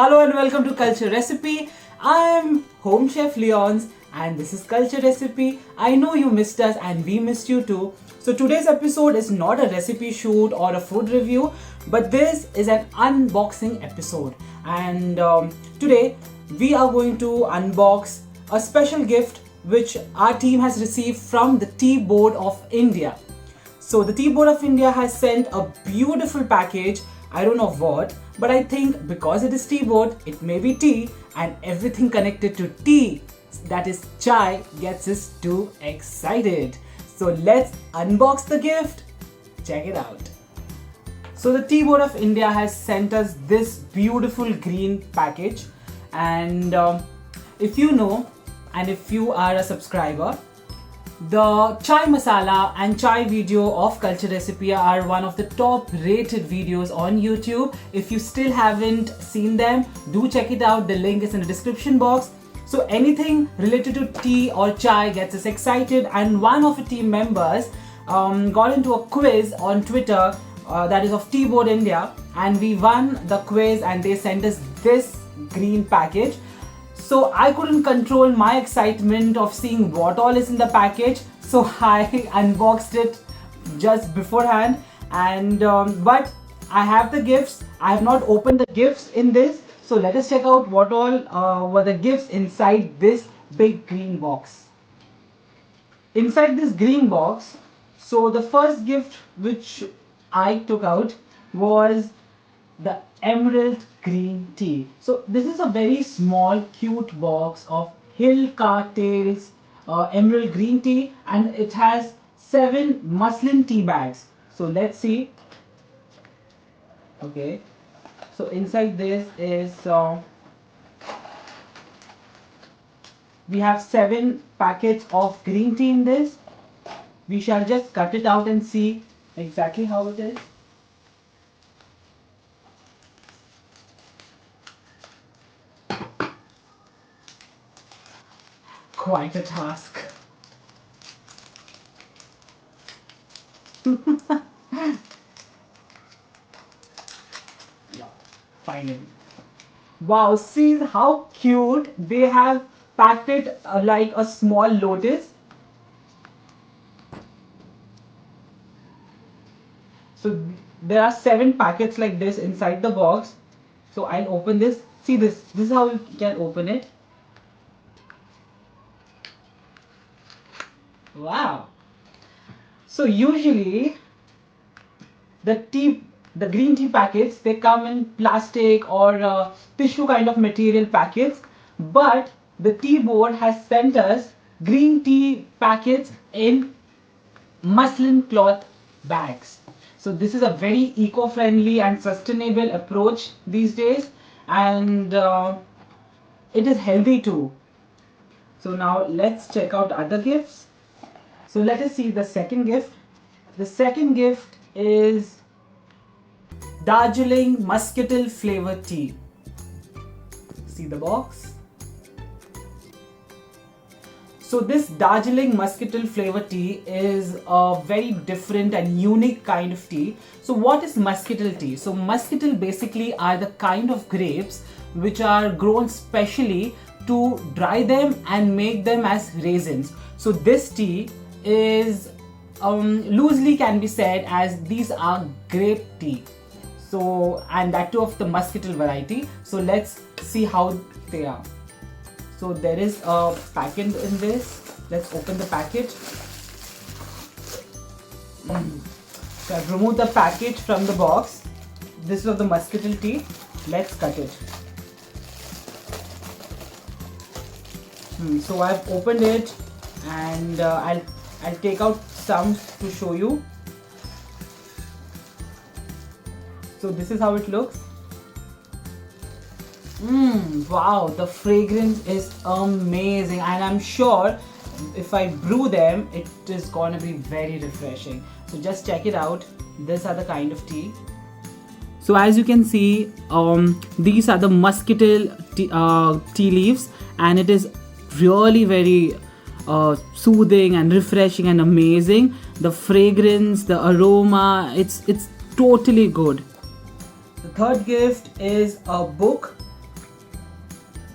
Hello and welcome to Culture Recipe. I'm Home Chef Leons and this is Culture Recipe. I know you missed us and we missed you too. So today's episode is not a recipe shoot or a food review, but this is an unboxing episode. And today we are going to unbox a special gift which our team has received from the Tea Board of India. So the Tea Board of India has sent a beautiful package. I don't know what, but I think because it is Tea Board, it may be tea, and everything connected to tea, that is chai, gets us too excited. So let's unbox the gift. Check it out. So the Tea Board of India has sent us this beautiful green package, and if you know, and if you are a subscriber, the chai masala and chai video of Culture Recipe are one of the top rated videos on YouTube. If you still haven't seen them, do check it out. The link is in the description box. So anything related to tea or chai gets us excited, and one of the team members got into a quiz on Twitter that is of Tea Board India, and we won the quiz and they sent us this green package. So I couldn't control my excitement of seeing what all is in the package. So I unboxed it just beforehand, and but I have the gifts. I have not opened the gifts in this. So let us check out what all were the gifts inside this big green box. Inside this green box, so the first gift which I took out was the emerald green tea. So this is a very small cute box of Hill Cartales emerald green tea, and it has 7 muslin tea bags. So let's see. Okay, so inside this is we have 7 packets of green tea in this. We shall just cut it out and see exactly how it is. Quite a task. Yeah, finally. Wow, see how cute they have packed it like a small lotus. So there are 7 packets like this inside the box. So I'll open this. See this. This is how you can open it. Wow. So usually the green tea packets, they come in plastic or tissue kind of material packets, but the Tea Board has sent us green tea packets in muslin cloth bags. So this is a very eco-friendly and sustainable approach these days, and it is healthy too. So now let's check out other gifts. So let us see the second gift. The second gift is Darjeeling Muscatel flavor tea. See the box. So this Darjeeling Muscatel flavor tea is a very different and unique kind of tea. So what is Muscatel tea? So Muscatel basically are the kind of grapes which are grown specially to dry them and make them as raisins. So this tea is loosely can be said as these are grape tea. So, and that too of the Muscatel variety. So let's see how they are. So there is a packet in this. Let's open the packet. So I've removed the packet from the box. This is of the Muscatel tea. Let's cut it. So I've opened it, and I'll take out some to show you. So this is how it looks. Wow, the fragrance is amazing, and I'm sure if I brew them, it is gonna be very refreshing. So just check it out. These are the kind of tea. So as you can see, these are the Muscatel tea leaves, and it is really very soothing and refreshing and amazing. The fragrance, the aroma, it's totally good. The third gift is a book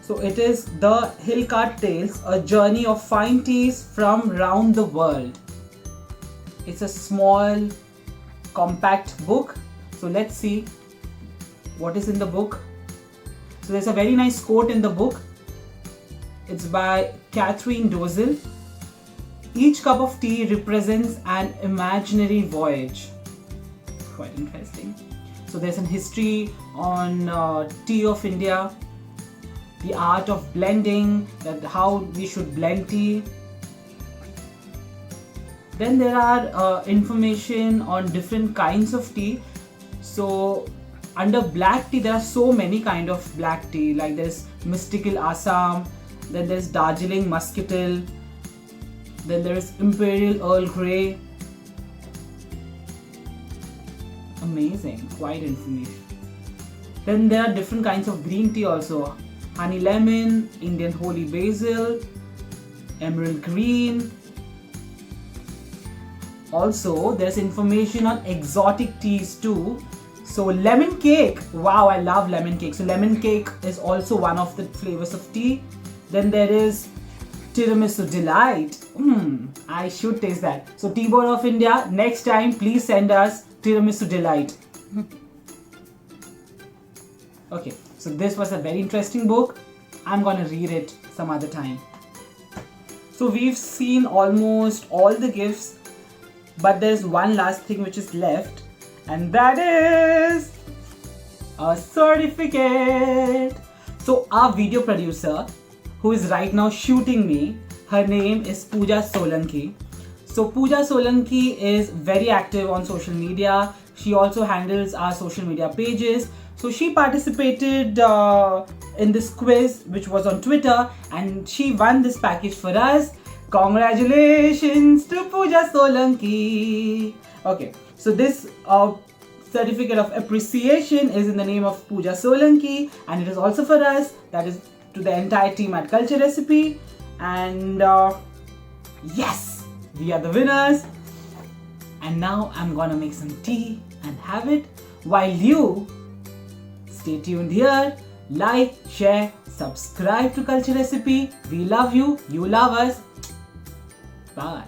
So it is The Hill Cart Tales, a journey of fine teas from round the world. It's a small, compact book. So let's see what is in the book. So there's a very nice quote in the book. It's by Catherine Dozel. Each cup of tea represents an imaginary voyage. Quite interesting. So there's a history on tea of India, the art of blending, that how we should blend tea. Then there are information on different kinds of tea. So under black tea, there are so many kind of black tea. Like there's Mystical Assam, then there's Darjeeling Muscatel, then there's Imperial Earl Grey. Amazing, quite information. Then there are different kinds of green tea also. Honey lemon, Indian holy basil, emerald green. Also, there's information on exotic teas too. So lemon cake, wow, I love lemon cake. So lemon cake is also one of the flavors of tea. Then there is Tiramisu Delight. I should taste that. So Tea Board of India, next time please send us Tiramisu Delight. Okay, so this was a very interesting book. I'm gonna read it some other time. So we've seen almost all the gifts, but there's one last thing which is left, and that is a certificate. So our video producer, who is right now shooting me, her name is Pooja Solanki. So Pooja Solanki is very active on social media. She also handles our social media pages. So she participated in this quiz which was on Twitter, and she won this package for us. Congratulations to Pooja Solanki. Okay, so this certificate of appreciation is in the name of Pooja Solanki, and it is also for us. That is to the entire team at Culture Recipe. And yes, we are the winners. And now I'm gonna make some tea and have it while you stay tuned here. Like, share, subscribe to Culture Recipe. We love you, you love us. Bye.